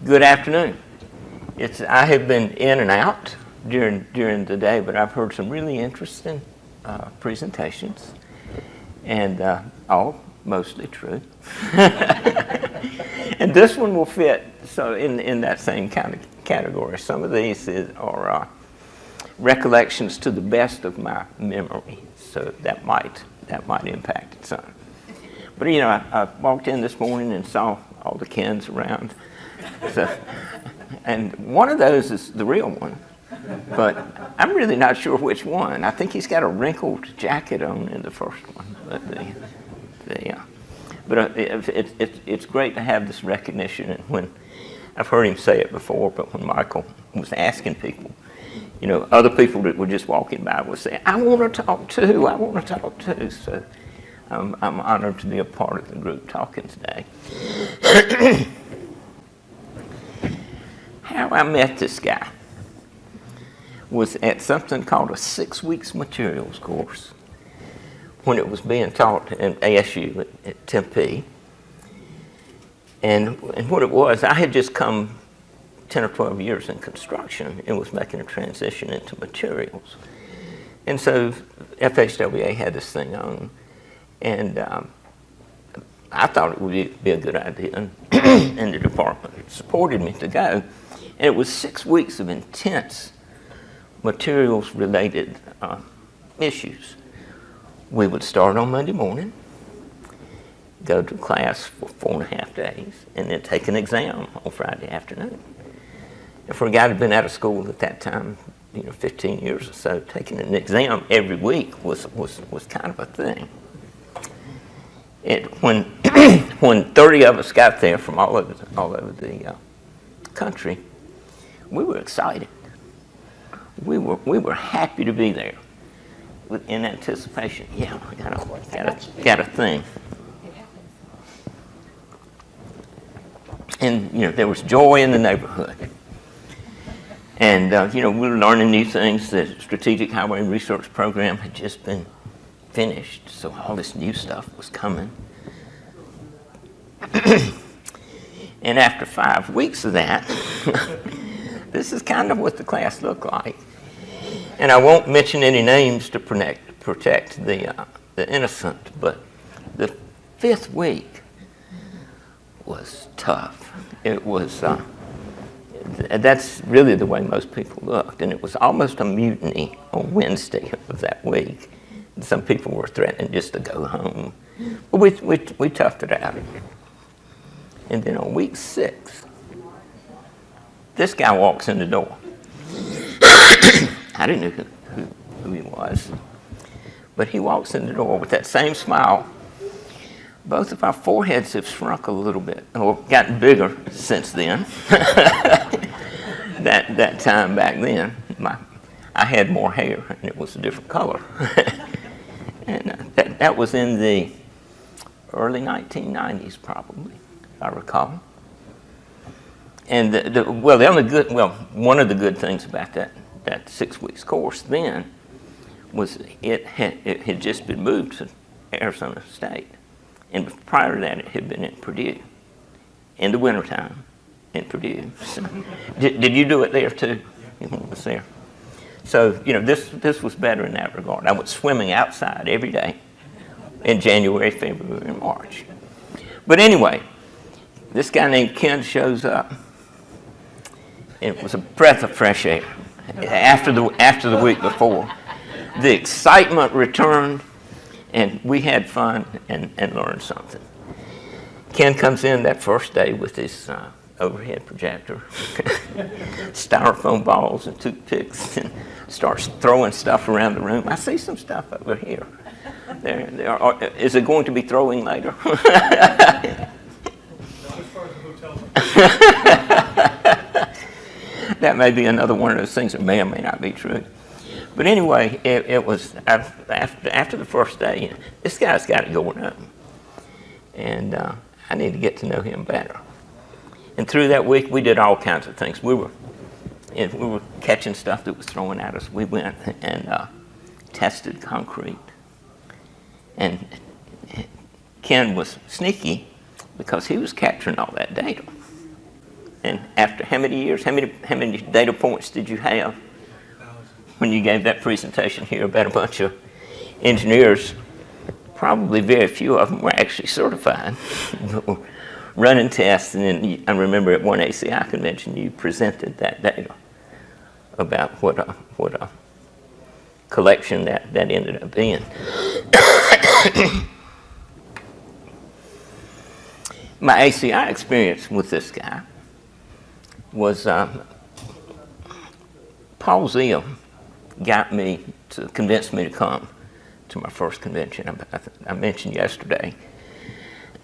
Good afternoon. I have been in and out during the day, but I've heard some really interesting presentations, and all mostly true. And this one will fit so in that same kind of category. Some of these are recollections to the best of my memory, so that might impact it some. But I walked in this morning and saw all the Kens around. So, and one of those is the real one, but I'm really not sure which one. I think he's got a wrinkled jacket on in the first one. But it's great to have this recognition. And when I've heard him say it before, but when Michael was asking people, other people that were just walking by would say, "I want to talk too. I want to talk too." So I'm honored to be a part of the group talking today. How I met this guy was at something called a 6 weeks materials course when it was being taught at ASU at Tempe. And what it was, I had just come 10 or 12 years in construction and was making a transition into materials. And so FHWA had this thing on, and I thought it would be a good idea, and the department supported me to go. And it was 6 weeks of intense materials-related issues. We would start on Monday morning, go to class for 4.5 days, and then take an exam on Friday afternoon. And for a guy who'd been out of school at that time, 15 years or so, taking an exam every week was kind of a thing. When 30 of us got there from all over the country, we were excited. We were happy to be there, in anticipation. Yeah, we got a thing. And there was joy in the neighborhood. And we were learning new things. The Strategic Highway Research Program had just been finished, so all this new stuff was coming. And after 5 weeks of that, this is kind of what the class looked like. And I won't mention any names to protect the innocent, but the 5th week was tough. It was, that's really the way most people looked, and it was almost a mutiny on Wednesday of that week. Some people were threatening just to go home, but we toughed it out. And then on week 6, this guy walks in the door. I didn't know who he was, but he walks in the door with that same smile. Both of our foreheads have shrunk a little bit, or gotten bigger since then. that time back then, I had more hair, and it was a different color. And that was in the early 1990s, probably, if I recall. And one of the good things about that 6 weeks course then was it had just been moved to Arizona State, and prior to that it had been in Purdue, in the wintertime in Purdue. So, did you do it there too? You was there. So this was better in that regard. I was swimming outside every day in January, February, and March. But anyway, this guy named Ken shows up. It was a breath of fresh air after the week before. The excitement returned, and we had fun and learned something. Ken comes in that first day with his overhead projector, styrofoam balls and toothpicks, and starts throwing stuff around the room. I see some stuff over here. Is it going to be throwing later? That may be another one of those things that may or may not be true. But anyway, it was after the first day, this guy's got it going up. And I need to get to know him better. And through that week, we did all kinds of things. We were catching stuff that was thrown at us. We went and tested concrete. And Ken was sneaky because he was capturing all that data. And after how many years, how many data points did you have when you gave that presentation here about a bunch of engineers? Probably very few of them were actually certified, but were running tests. And then I remember at one ACI convention you presented that data about what a collection that ended up being. My ACI experience with this guy was Paul Zeal got me to convince me to come to my first convention. I mentioned yesterday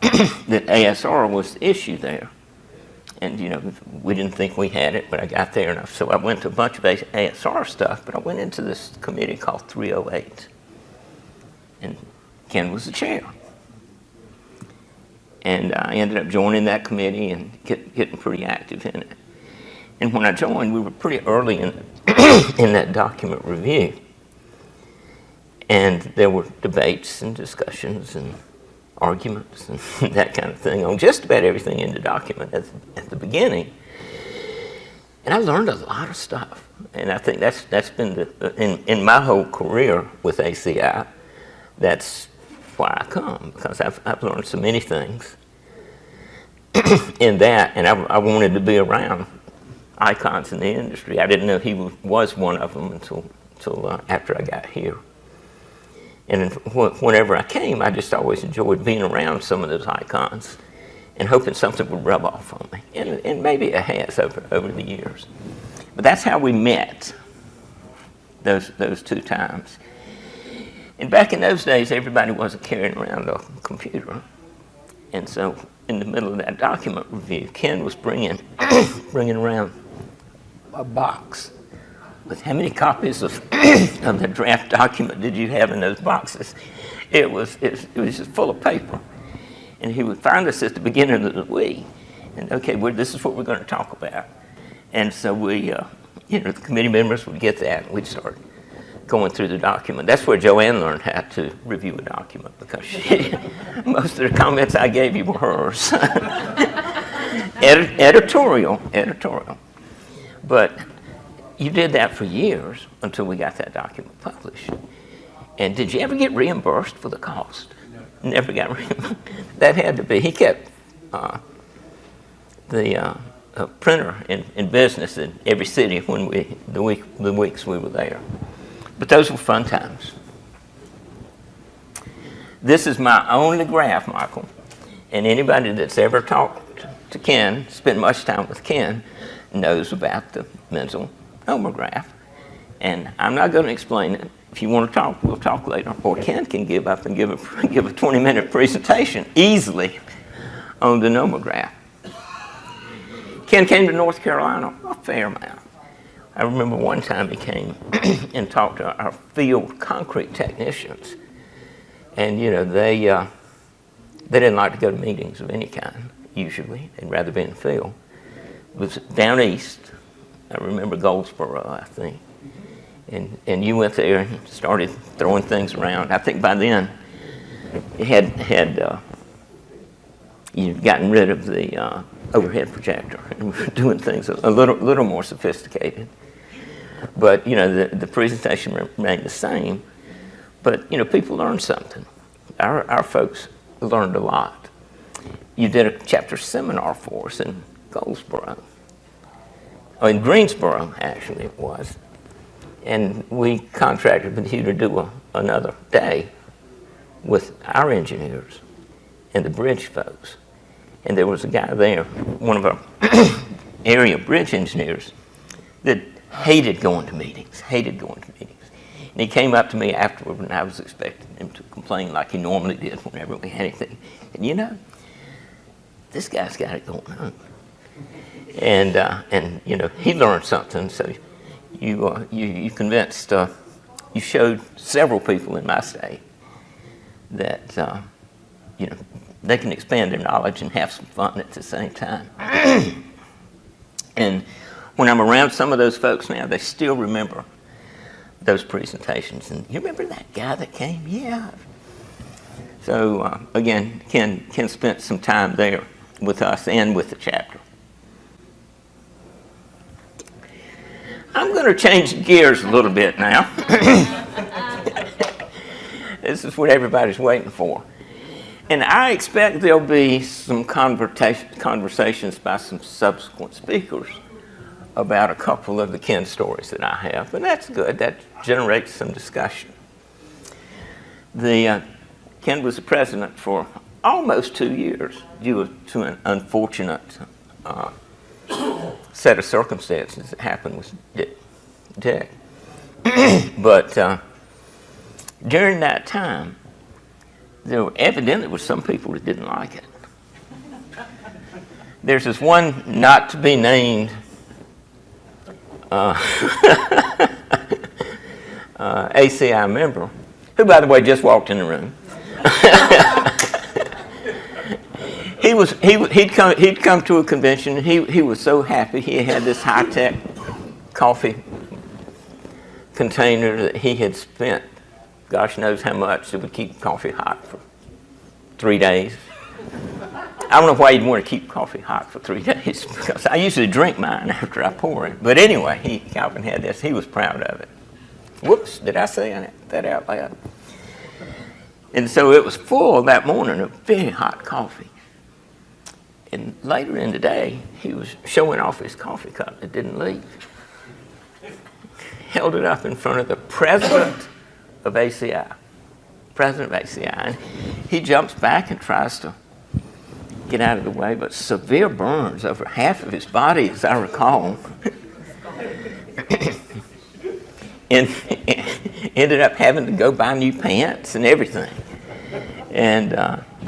that ASR was the issue there. And, we didn't think we had it, but I got there enough. So I went to a bunch of ASR stuff, but I went into this committee called 308. And Ken was the chair. And I ended up joining that committee and getting pretty active in it. And when I joined, we were pretty early in that document review. And there were debates and discussions and arguments and that kind of thing on just about everything in the document at the beginning. And I learned a lot of stuff. And I think that's been in my whole career with ACI, that's why I come, because I've learned so many things in that, and I wanted to be around icons in the industry. I didn't know he was one of them until after I got here. And whenever I came, I just always enjoyed being around some of those icons and hoping something would rub off on me. And maybe it has over the years. But that's how we met those two times. And back in those days, everybody wasn't carrying around a computer. And so in the middle of that document review, Ken was bringing around a box with how many copies of the draft document did you have in those boxes? It was just full of paper. And he would find us at the beginning of the week. And okay, this is what we're going to talk about. And so we, the committee members would get that, and we'd start going through the document. That's where Joanne learned how to review a document, because most of the comments I gave you were hers. Editorial. But you did that for years until we got that document published. And did you ever get reimbursed for the cost? No. Never got reimbursed. That had to be. He kept the printer in business in every city when the weeks we were there. But those were fun times. This is my only graph, Michael. And anybody that's ever talked to Ken, spent much time with Ken, knows about the mental nomograph. And I'm not going to explain it. If you want to talk, we'll talk later. Or Ken can give up and give a 20-minute presentation easily on the nomograph. Ken came to North Carolina a fair amount. I remember one time he came and talked to our field concrete technicians. And, they didn't like to go to meetings of any kind, usually. They'd rather be in the field. It was down east. I remember Goldsboro, I think. And you went there and started throwing things around. I think by then you you'd gotten rid of the overhead projector and we were doing things a little more sophisticated. But, the presentation remained the same. But, people learned something. Our folks learned a lot. You did a chapter seminar for us in Goldsboro. In Greensboro, actually, it was. And we contracted with you to do another day with our engineers and the bridge folks. And there was a guy there, one of our area bridge engineers, that hated going to meetings. And he came up to me afterward, and I was expecting him to complain like he normally did whenever we had anything. And this guy's got it going on. And he learned something. So you convinced, you showed several people in my state that they can expand their knowledge and have some fun at the same time. And when I'm around some of those folks now, they still remember those presentations. And you remember that guy that came? Yeah. So again, Ken spent some time there with us and with the chapter. going to change gears a little bit now. This is what everybody's waiting for. And I expect there'll be some conversations by some subsequent speakers about a couple of the Ken stories that I have. And that's good. That generates some discussion. Ken was the president for almost 2 years due to an unfortunate set of circumstances that happened with Dick. But during that time, there evidently were some people that didn't like it. There's this one not to be named ACI member, who, by the way, just walked in the room. He'd come to a convention. He was so happy. He had this high-tech coffee container that he had spent gosh knows how much that would keep coffee hot for 3 days. I don't know why you'd want to keep coffee hot for 3 days, because I usually drink mine after I pour it. But anyway, Calvin had this. He was proud of it. Whoops, did I say that out loud? And so it was full that morning of very hot coffee. And later in the day, he was showing off his coffee cup that didn't leak. Held it up in front of the president of ACI. And he jumps back and tries to get out of the way, but severe burns over half of his body, as I recall. And ended up having to go buy new pants and everything. And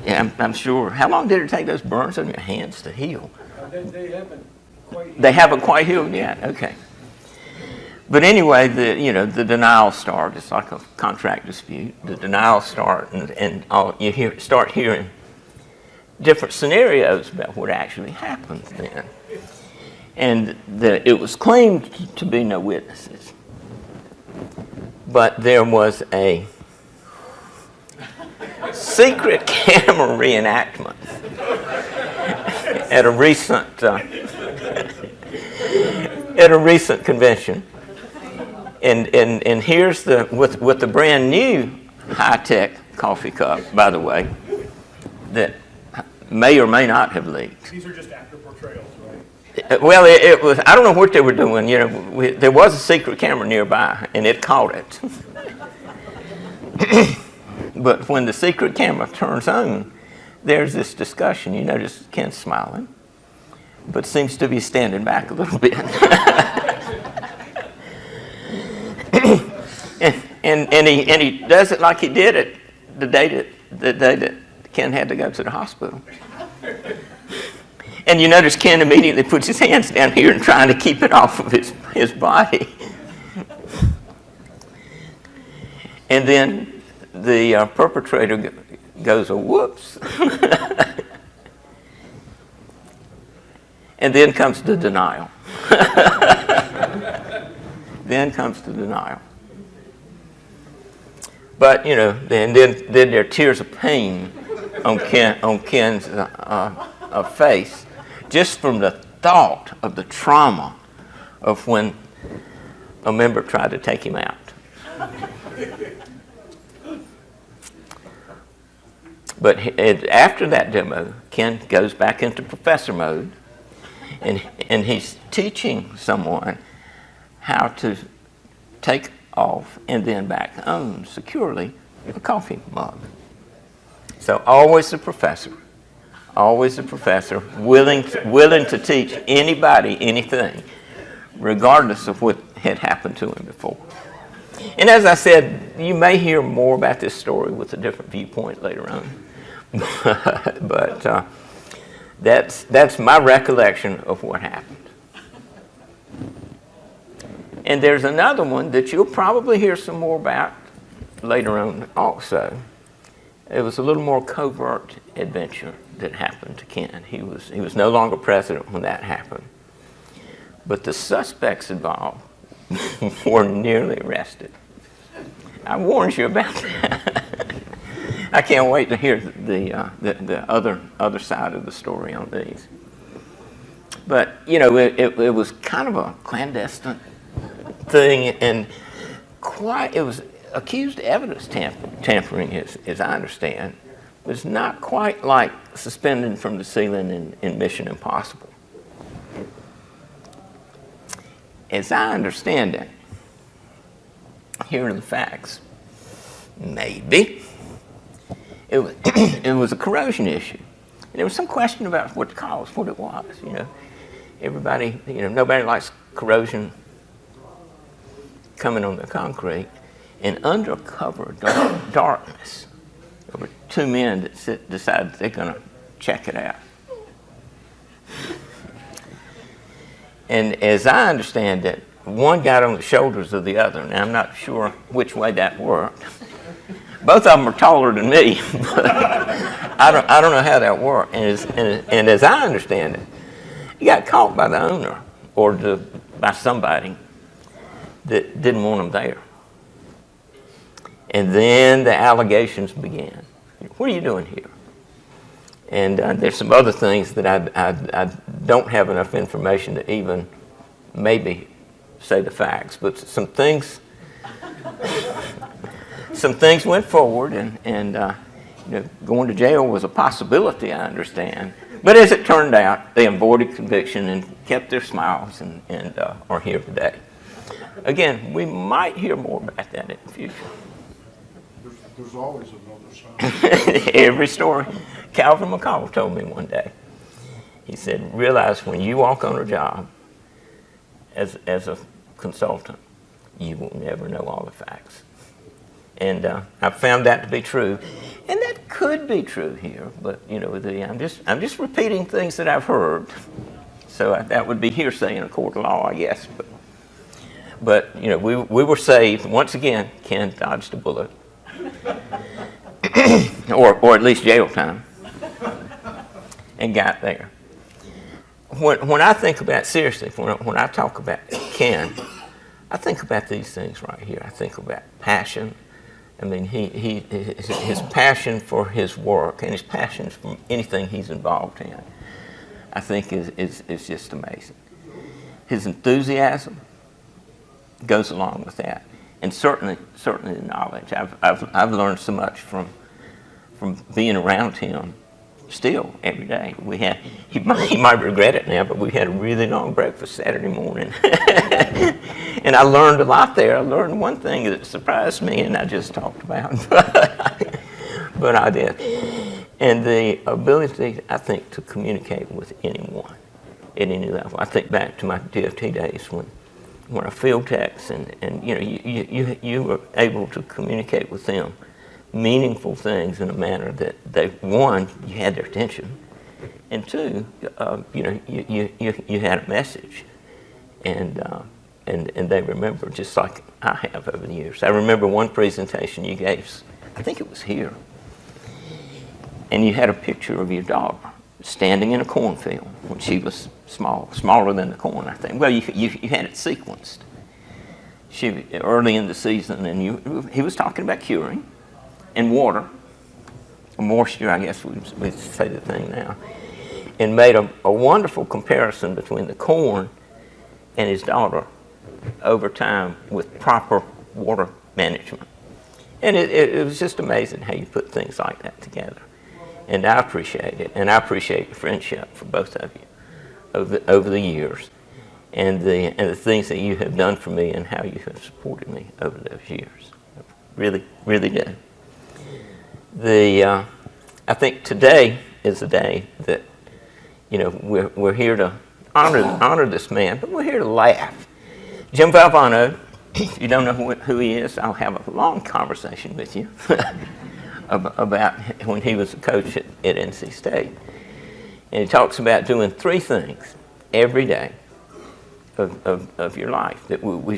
yeah, I'm sure. How long did it take those burns on your hands to heal? They haven't quite healed. They haven't quite healed yet? Okay. But anyway, the denial start. It's like a contract dispute. The denial start, and start hearing different scenarios about what actually happened then. And it was claimed to be no witnesses. But there was a secret camera reenactment at a recent convention. And here's with the brand new high-tech coffee cup, by the way, that may or may not have leaked. These are just actor portrayals, right? Well, it was. I don't know what they were doing. There was a secret camera nearby, and it caught it. But when the secret camera turns on, there's this discussion. You notice Ken's smiling, but seems to be standing back a little bit. and he does it like he did it the day that Ken had to go to the hospital. And you notice Ken immediately puts his hands down here and trying to keep it off of his body. And then the perpetrator goes, oh, whoops. And then comes the denial. But, then there are tears of pain on Ken's face, just from the thought of the trauma of when a member tried to take him out. But after that demo, Ken goes back into professor mode, and he's teaching someone how to take off and then back on securely a coffee mug. So always the professor, willing to teach anybody anything, regardless of what had happened to him before. And as I said, you may hear more about this story with a different viewpoint later on. But that's my recollection of what happened. And there's another one that you'll probably hear some more about later on also. It was a little more covert adventure that happened to Ken. He was no longer president when that happened. But the suspects involved were nearly arrested. I warned you about that. I can't wait to hear the other side of the story on these. But it was kind of a clandestine thing, and it was accused evidence tampering, as I understand, was not quite like suspending from the ceiling in Mission Impossible. As I understand it, here are the facts. Maybe it was it was a corrosion issue. And there was some question about what caused what it was. Everybody, nobody likes corrosion coming on the concrete. And under cover of darkness, there were two men that decided they're going to check it out. And as I understand it, one got on the shoulders of the other. Now, I'm not sure which way that worked. Both of them are taller than me, but I don't know how that worked. And as I understand it, he got caught by the owner or by somebody that didn't want him there. And then the allegations began. What are you doing here? And there's some other things that I don't have enough information to even maybe say the facts, but some things went forward, and going to jail was a possibility, I understand. But as it turned out, they avoided conviction and kept their smiles and are here today. Again, we might hear more about that in the future. There's always another side. Every story. Calvin McCall told me one day. He said, realize when you walk on a job as a consultant, you will never know all the facts. And I found that to be true. And that could be true here, but I'm just repeating things that I've heard. So that would be hearsay in a court of law, I guess. But we were saved. Once again, Ken dodged a bullet. or at least jail time, and got there. When I think about, seriously, when I talk about Ken, I think about these things right here. I think about passion. I mean, his passion for his work and his passion for anything he's involved in, I think is just amazing. His enthusiasm goes along with that. And certainly the knowledge. I've learned so much from being around him. Still every day. He might regret it now, but we had a really long breakfast Saturday morning, and I learned a lot there. I learned one thing that surprised me, and I just talked about, but I did. And the ability, I think, to communicate with anyone at any level. I think back to my DOT days when I field techs, and you were able to communicate with them meaningful things in a manner that one, you had their attention, and two, you had a message, and they remember just like I have over the years. I remember one presentation you gave, I think it was here, and you had a picture of your daughter standing in a cornfield when she was smaller than the corn, I think. Well, you had it sequenced. Early in the season, and he was talking about curing and water, moisture, I guess we say the thing now, and made a wonderful comparison between the corn and his daughter over time with proper water management. And it was just amazing how you put things like that together. And I appreciate it, and I appreciate the friendship for both of you over the years, and the things that you have done for me and how you have supported me over those years. Really, really do. I think today is the day that we're here to honor this man, but we're here to laugh. Jim Valvano, if you don't know who he is, I'll have a long conversation with you about when he was a coach at NC State. And he talks about doing three things every day of your life that we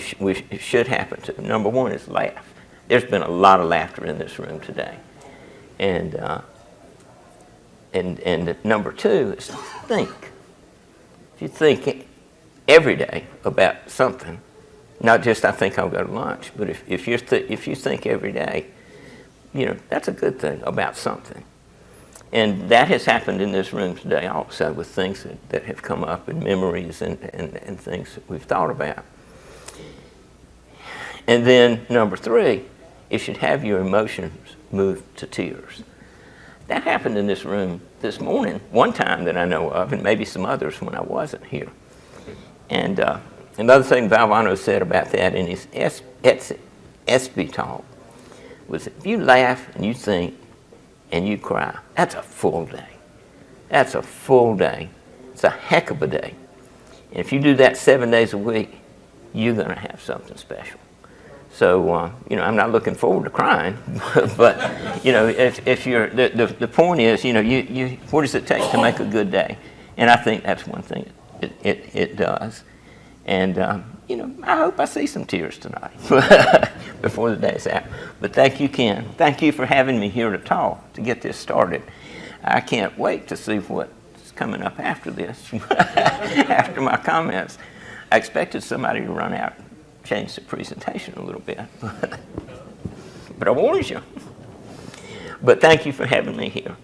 should happen to. Number one is laugh. There's been a lot of laughter in this room today. And number two is think. If you think every day about something, not just I think I'll go to lunch, but if you think every day, that's a good thing about something. And that has happened in this room today also with things that have come up and memories and things that we've thought about. And then number 3, it should have your emotions move to tears. That happened in this room this morning, one time that I know of, and maybe some others when I wasn't here. And another thing Valvano said about that in his SB talk was, if you laugh and you think and you cry, that's a full day. That's a full day. It's a heck of a day. And if you do that 7 days a week, you're going to have something special. So, I'm not looking forward to crying, but, if you're, the point is, what does it take to make a good day? And I think that's one thing it does. And, I hope I see some tears tonight before the day's out. But thank you, Ken. Thank you for having me here to talk, to get this started. I can't wait to see what's coming up after this, after my comments. I expected somebody to run out, change the presentation a little bit, but I warned you. But thank you for having me here.